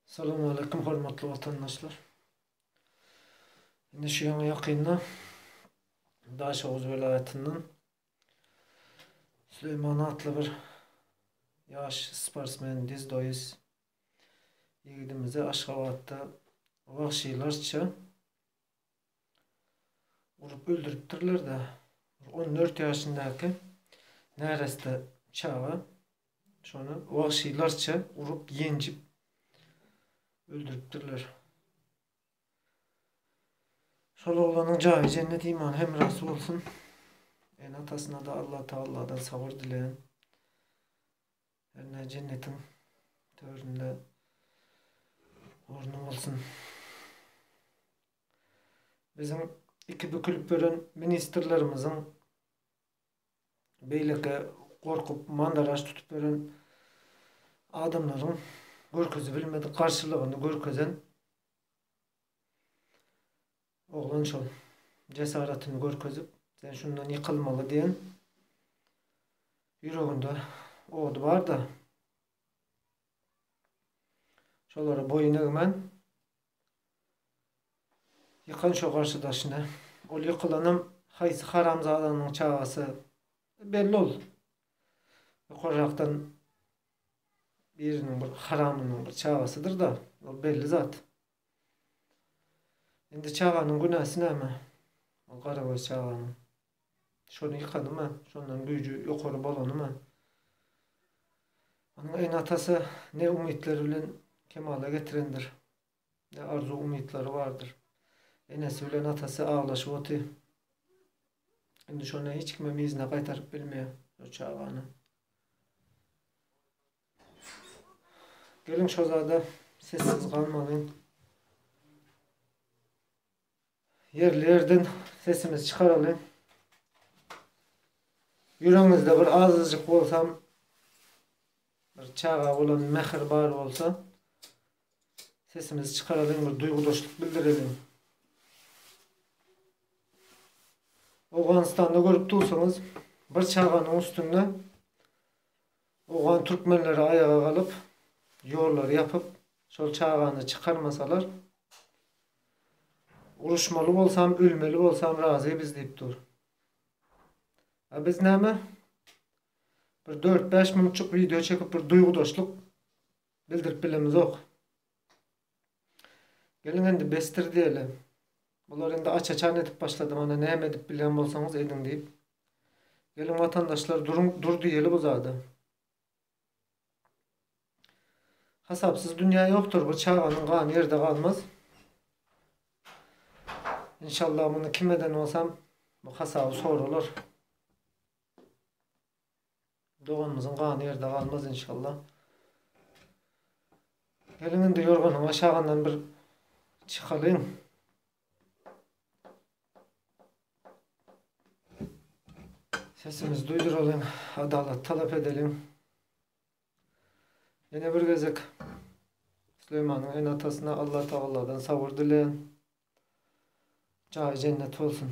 Selamun Aleyküm hormatly vatandaşlar. Yine şu yana yakınına Daşoğuz vilayetinden Süleyman adlı bir yaş sportsmen dizdoyuz yigidimizi Aşgabat'ta vahşilerçe vurup öldürüptürler de 14 yaşındaki nereste çağı şonu vahşilerçe vurup yencip öldürüptürler. Şol oğlanın cahı cennet iman hemrası olsun. En atasına da Allah Teala'dan sabır dileyen. Her cennetin töründe ornu olsun. Bizim iki bükülüp bören ministerlerimizin beyleke korkup mandaraş tutup bören adamların görközü bilmedi karşılığını görközen oğlan şol cesaretini görközüp sen şundan yıkılmalı diyen yüreğinde oğdu var da şolara boyun eğmen yıkan şu karşıdaşına ol yıkılanım haysi haramzadanın çağası belli ol. Yukarıraktan birinin bir haramının bir çağasıdır da o belli zat. Şimdi çağanın günahı näme? O Karagöz çağanın. Şonu yıkadı mı? Şondan gücü yukarı balonu mu? Onun en atası ne ümitleri bilen kemale getirendir. Ne arzu ümitleri vardır. Enesi bilen atası ağlaşıp otu. Şimdi şuna hiç kime mizne kaytarıp bilmiyor o çağanı. Gelin şu zada sessiz kalmayın. Yerli yerden sesimiz çıkaralım. Yüreğinizde bir azıcık olsam bir çağa olan mehir bar olsa sesimizi çıkaralım, bir duygudaşlık bildirelim. Afganistan'da görüp dursanız bir çağanın üstünde Oğan Türkmenleri ayağa kalıp yollar yapıp şol çağanı çıkarmasalar uruşmalı olsam, ölmeli olsam razı biz deyip dur. Biz näme? Bir 4-5 minutçuk video çekip bir duygudaşlık bildirip bilemiz yok. Gelin endi bestir diyelim. Bunlar endi aç-açan edip başladım. Ana näme edip bilen bolsanız edin deyip. Gelin vatandaşlar dur diyeli bu zada. Hasapsız dünya yoktur. Bu çağanın kanı yerde kalmaz. İnşallah bunu kimeden olsam bu hasabı sorulur. Doğanımızın kanı yerde kalmaz inşallah. Gelin de yorganın aşağından bir çıkalım. Sesimizi duyduralım. Adalet talep edelim. Yine bir gezek Süleyman'ın en atasına Allah Teala'dan sabır dileyen. Cahı cennet olsun.